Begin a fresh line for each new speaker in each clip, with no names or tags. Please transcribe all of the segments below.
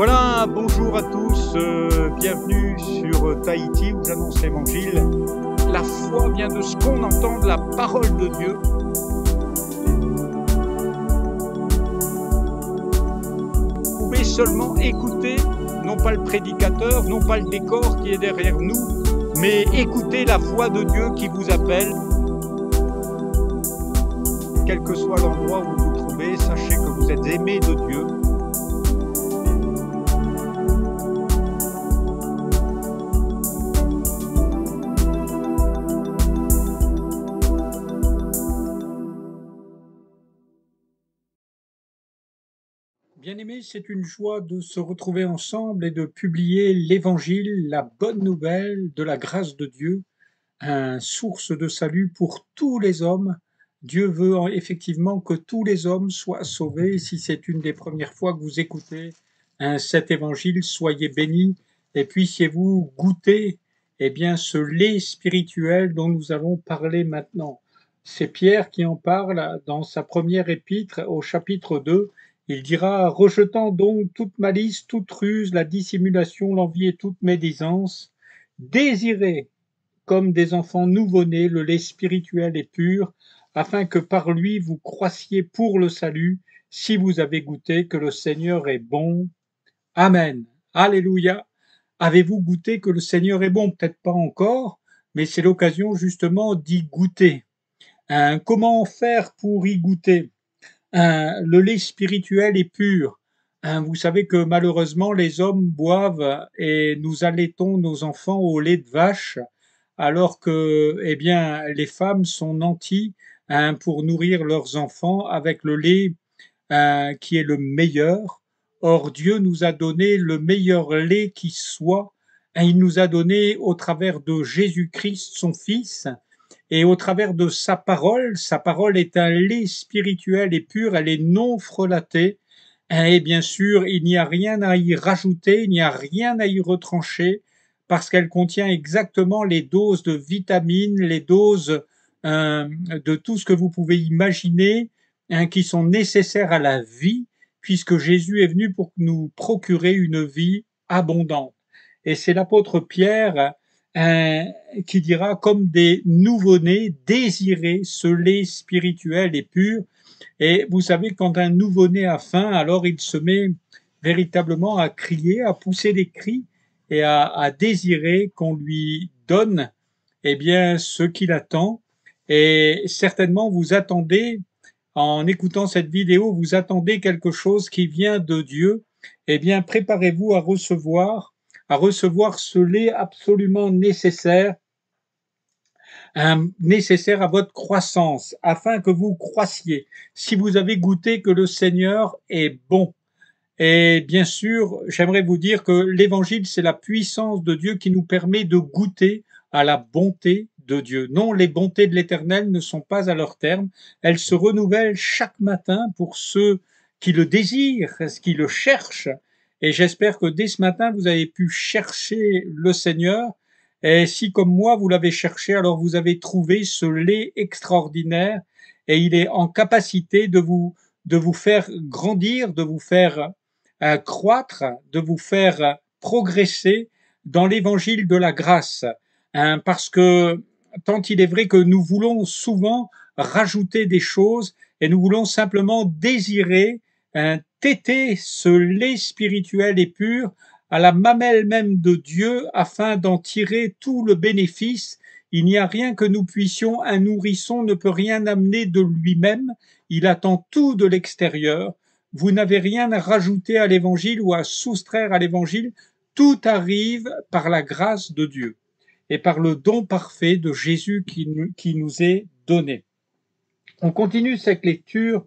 Voilà, bonjour à tous, bienvenue sur Tahiti où j'annonce l'Évangile. La foi vient de ce qu'on entend de la parole de Dieu. Vous pouvez seulement écouter, non pas le prédicateur, non pas le décor qui est derrière nous, mais écouter la voix de Dieu qui vous appelle. Quel que soit l'endroit où vous vous trouvez, sachez que vous êtes aimés de Dieu. Bien-aimés, c'est une joie de se retrouver ensemble et de publier l'Évangile, la bonne nouvelle de la grâce de Dieu, une source de salut pour tous les hommes. Dieu veut effectivement que tous les hommes soient sauvés. Si c'est une des premières fois que vous écoutez cet Évangile, soyez bénis et puissiez-vous goûter ce lait spirituel dont nous allons parler maintenant. C'est Pierre qui en parle dans sa première épître au chapitre 2. Il dira « Rejetant donc toute malice, toute ruse, la dissimulation, l'envie et toute médisance, désirez, comme des enfants nouveau-nés, le lait spirituel et pur, afin que par lui vous croissiez pour le salut, si vous avez goûté que le Seigneur est bon. Amen. Alléluia. Avez-vous goûté que le Seigneur est bon? Peut-être pas encore, mais c'est l'occasion justement d'y goûter. Comment faire pour y goûter? Le lait spirituel est pur. Vous savez que malheureusement les hommes boivent et nous allaitons nos enfants au lait de vache, alors que les femmes sont nanties pour nourrir leurs enfants avec le lait qui est le meilleur. Or Dieu nous a donné le meilleur lait qui soit. Il nous a donné au travers de Jésus-Christ, son Fils, et au travers de sa parole est un lait spirituel et pur, elle est non frelatée, et bien sûr, il n'y a rien à y rajouter, il n'y a rien à y retrancher, parce qu'elle contient exactement les doses de vitamines, les doses de tout ce que vous pouvez imaginer, qui sont nécessaires à la vie, puisque Jésus est venu pour nous procurer une vie abondante. Et c'est l'apôtre Pierre qui dira comme des nouveau-nés, désirez ce lait spirituel et pur. Et vous savez, quand un nouveau-né a faim, alors il se met véritablement à crier, à pousser des cris et à désirer qu'on lui donne ce qu'il attend. Et certainement, vous attendez, en écoutant cette vidéo, vous attendez quelque chose qui vient de Dieu. Préparez-vous à recevoir ce lait absolument nécessaire à votre croissance, afin que vous croissiez. Si vous avez goûté que le Seigneur est bon. Et bien sûr, j'aimerais vous dire que l'Évangile, c'est la puissance de Dieu qui nous permet de goûter à la bonté de Dieu. Non, les bontés de l'Éternel ne sont pas à leur terme. Elles se renouvellent chaque matin pour ceux qui le désirent, qui le cherchent. Et j'espère que dès ce matin, vous avez pu chercher le Seigneur. Et si, comme moi, vous l'avez cherché, alors vous avez trouvé ce lait extraordinaire. Et il est en capacité de vous faire grandir, de vous faire croître, de vous faire progresser dans l'évangile de la grâce. Parce que tant il est vrai que nous voulons souvent rajouter des choses et nous voulons simplement désirer téter ce lait spirituel et pur à la mamelle même de Dieu afin d'en tirer tout le bénéfice. Il n'y a rien que nous puissions, un nourrisson ne peut rien amener de lui-même, il attend tout de l'extérieur. Vous n'avez rien à rajouter à l'évangile ou à soustraire à l'évangile, tout arrive par la grâce de Dieu et par le don parfait de Jésus qui nous est donné. On continue cette lecture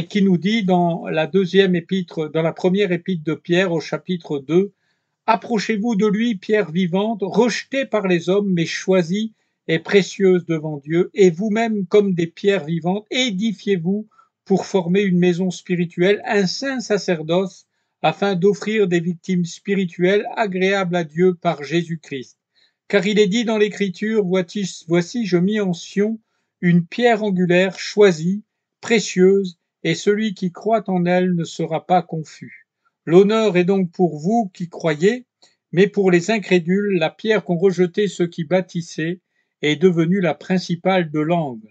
qui nous dit dans la première épître de Pierre au chapitre 2, « Approchez-vous de lui, pierre vivante, rejetée par les hommes, mais choisie et précieuse devant Dieu, et vous-même, comme des pierres vivantes, édifiez-vous pour former une maison spirituelle, un saint sacerdoce, afin d'offrir des victimes spirituelles agréables à Dieu par Jésus-Christ. Car il est dit dans l'Écriture, voici je mis en Sion une pierre angulaire choisie, précieuse, et celui qui croit en elle ne sera pas confus. L'honneur est donc pour vous qui croyez, mais pour les incrédules, la pierre qu'ont rejetée ceux qui bâtissaient est devenue la principale de l'angle,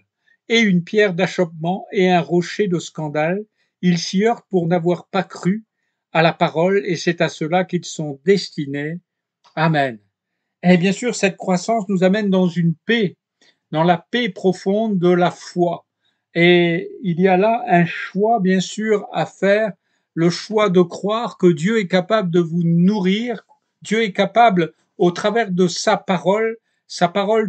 et une pierre d'achoppement et un rocher de scandale. Ils s'y heurtent pour n'avoir pas cru à la parole, et c'est à cela qu'ils sont destinés. Amen. Et bien sûr, cette croissance nous amène dans une paix, dans la paix profonde de la foi. Et il y a là un choix, bien sûr, à faire, le choix de croire que Dieu est capable de vous nourrir, Dieu est capable, au travers de sa parole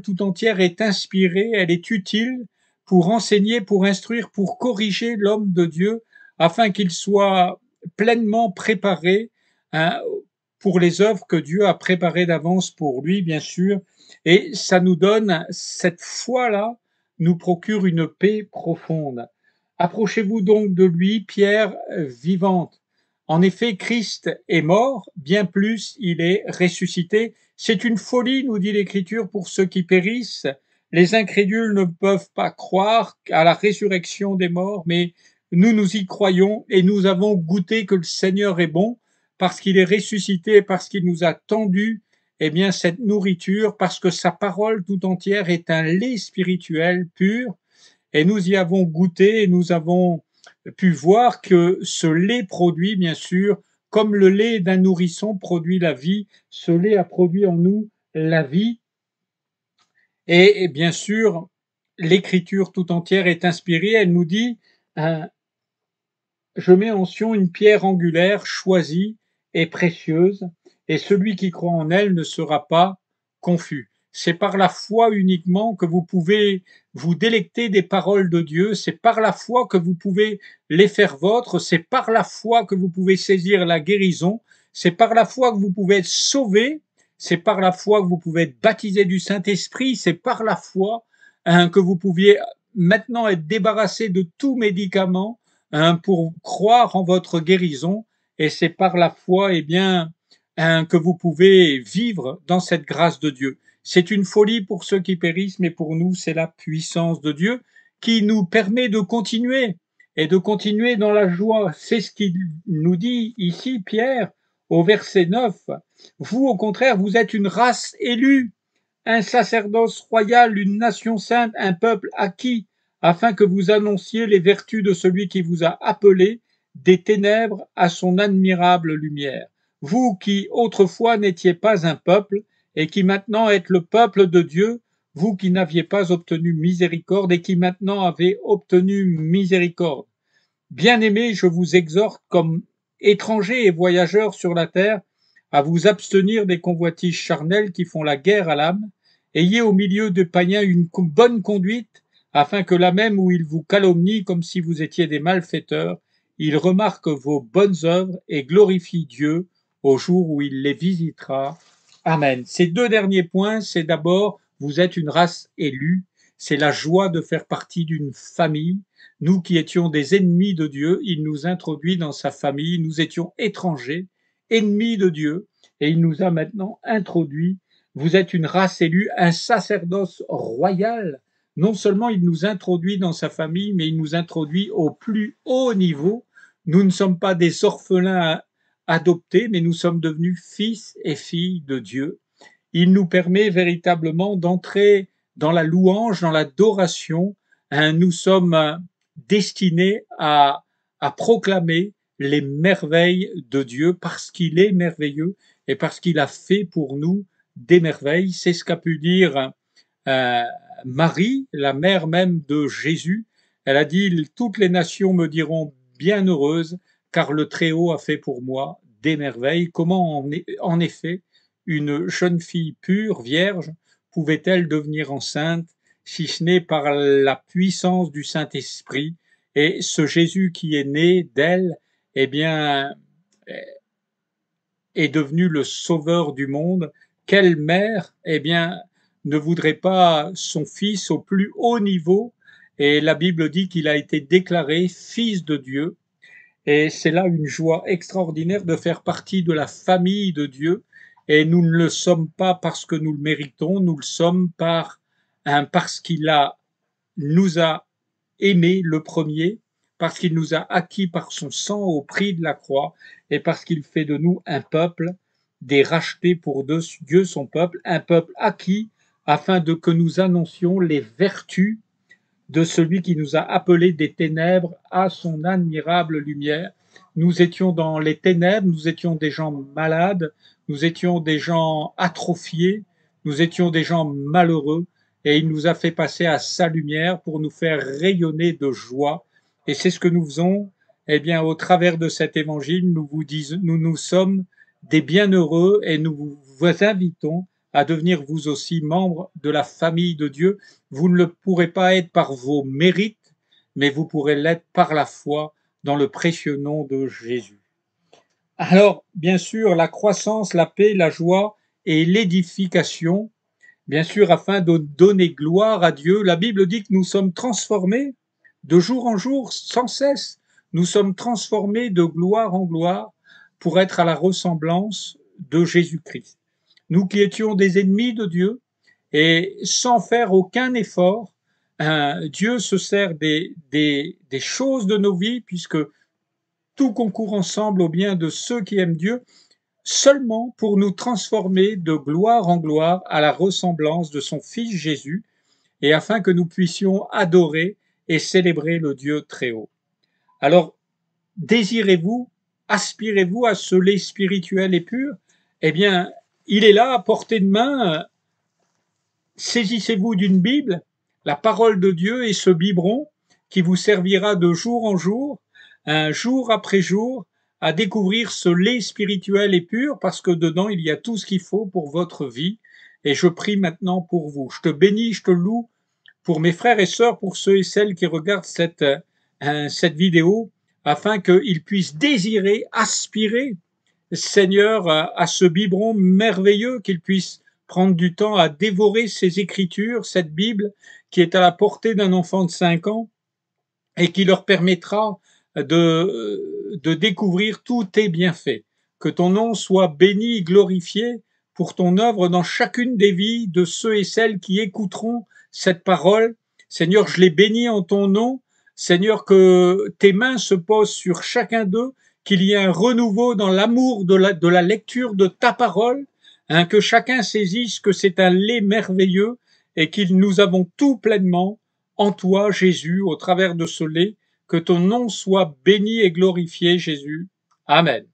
tout entière est inspirée, elle est utile pour enseigner, pour instruire, pour corriger l'homme de Dieu, afin qu'il soit pleinement préparé, hein, pour les œuvres que Dieu a préparées d'avance pour lui, bien sûr, et ça nous donne, cette foi-là, nous procure une paix profonde. Approchez-vous donc de lui, pierre vivante. En effet, Christ est mort, bien plus, il est ressuscité. C'est une folie, nous dit l'Écriture, pour ceux qui périssent. Les incrédules ne peuvent pas croire à la résurrection des morts, mais nous y croyons et nous avons goûté que le Seigneur est bon, parce qu'il est ressuscité, parce qu'il nous a tendu eh bien, cette nourriture, parce que sa parole tout entière est un lait spirituel pur, et nous y avons goûté, et nous avons pu voir que ce lait produit, bien sûr, comme le lait d'un nourrisson produit la vie, ce lait a produit en nous la vie, et bien sûr, l'écriture tout entière est inspirée, elle nous dit, je mets en Sion une pierre angulaire choisie et précieuse, et celui qui croit en elle ne sera pas confus. C'est par la foi uniquement que vous pouvez vous délecter des paroles de Dieu, c'est par la foi que vous pouvez les faire vôtres, c'est par la foi que vous pouvez saisir la guérison, c'est par la foi que vous pouvez être sauvé, c'est par la foi que vous pouvez être baptisé du Saint-Esprit, c'est par la foi que vous pouviez maintenant être débarrassé de tout médicament, pour croire en votre guérison, et c'est par la foi, eh bien, que vous pouvez vivre dans cette grâce de Dieu. C'est une folie pour ceux qui périssent, mais pour nous, c'est la puissance de Dieu qui nous permet de continuer et de continuer dans la joie. C'est ce qu'il nous dit ici, Pierre, au verset 9. Vous, au contraire, vous êtes une race élue, un sacerdoce royal, une nation sainte, un peuple acquis, afin que vous annonciez les vertus de celui qui vous a appelé des ténèbres à son admirable lumière. Vous qui autrefois n'étiez pas un peuple, et qui maintenant êtes le peuple de Dieu, vous qui n'aviez pas obtenu miséricorde, et qui maintenant avez obtenu miséricorde. Bien-aimés, je vous exhorte comme étrangers et voyageurs sur la terre à vous abstenir des convoitises charnelles qui font la guerre à l'âme. Ayez au milieu des païens une bonne conduite, afin que là même où ils vous calomnient comme si vous étiez des malfaiteurs, ils remarquent vos bonnes œuvres et glorifient Dieu au jour où il les visitera. Amen. Ces deux derniers points, c'est d'abord, vous êtes une race élue, c'est la joie de faire partie d'une famille. Nous qui étions des ennemis de Dieu, il nous introduit dans sa famille, nous étions étrangers, ennemis de Dieu, et il nous a maintenant introduits. Vous êtes une race élue, un sacerdoce royal. Non seulement il nous introduit dans sa famille, mais il nous introduit au plus haut niveau. Nous ne sommes pas des orphelins adoptés, mais nous sommes devenus fils et filles de Dieu. Il nous permet véritablement d'entrer dans la louange, dans l'adoration. Nous sommes destinés à proclamer les merveilles de Dieu parce qu'il est merveilleux et parce qu'il a fait pour nous des merveilles. C'est ce qu'a pu dire euh, Marie, la mère même de Jésus. Elle a dit, toutes les nations me diront bienheureuse, car le Très-Haut a fait pour moi des merveilles. Comment en effet une jeune fille pure, vierge, pouvait-elle devenir enceinte, si ce n'est par la puissance du Saint-Esprit? Et ce Jésus qui est né d'elle, eh bien, est devenu le sauveur du monde. Quelle mère, eh bien, ne voudrait pas son fils au plus haut niveau? Et la Bible dit qu'il a été déclaré fils de Dieu. Et c'est là une joie extraordinaire de faire partie de la famille de Dieu. Et nous ne le sommes pas parce que nous le méritons, nous le sommes parce qu'il nous a aimés le premier, parce qu'il nous a acquis par son sang au prix de la croix, et parce qu'il fait de nous un peuple, des rachetés pour Dieu son peuple, un peuple acquis, afin de que nous annoncions les vertus de celui qui nous a appelés des ténèbres à son admirable lumière. Nous étions dans les ténèbres, nous étions des gens malades, nous étions des gens atrophiés, nous étions des gens malheureux, et il nous a fait passer à sa lumière pour nous faire rayonner de joie. Et c'est ce que nous faisons. Eh bien, au travers de cet évangile, nous sommes des bienheureux et nous vous invitons à devenir vous aussi membres de la famille de Dieu. Vous ne le pourrez pas être par vos mérites, mais vous pourrez l'être par la foi dans le précieux nom de Jésus. Alors, bien sûr, la croissance, la paix, la joie et l'édification, bien sûr, afin de donner gloire à Dieu. La Bible dit que nous sommes transformés de jour en jour, sans cesse. Nous sommes transformés de gloire en gloire pour être à la ressemblance de Jésus-Christ. Nous qui étions des ennemis de Dieu, et sans faire aucun effort, Dieu se sert des choses de nos vies, puisque tout concourt ensemble au bien de ceux qui aiment Dieu, seulement pour nous transformer de gloire en gloire à la ressemblance de son Fils Jésus, et afin que nous puissions adorer et célébrer le Dieu très haut. Alors, désirez-vous, aspirez-vous à ce lait spirituel et pur? Eh bien, il est là à portée de main. Saisissez-vous d'une Bible, la parole de Dieu et ce biberon qui vous servira de jour en jour, jour après jour, à découvrir ce lait spirituel et pur, parce que dedans il y a tout ce qu'il faut pour votre vie. Et je prie maintenant pour vous. Je te bénis, je te loue pour mes frères et sœurs, pour ceux et celles qui regardent cette vidéo, afin qu'ils puissent désirer, aspirer, Seigneur, à ce biberon merveilleux, qu'ils puissent prendre du temps à dévorer ces écritures, cette Bible qui est à la portée d'un enfant de 5 ans et qui leur permettra de découvrir tous tes bienfaits. Que ton nom soit béni et glorifié pour ton œuvre dans chacune des vies de ceux et celles qui écouteront cette parole. Seigneur, je les bénis en ton nom. Seigneur, que tes mains se posent sur chacun d'eux, qu'il y ait un renouveau dans l'amour de la lecture de ta parole, que chacun saisisse que c'est un lait merveilleux et que nous avons tout pleinement en toi, Jésus, au travers de ce lait. Que ton nom soit béni et glorifié, Jésus. Amen.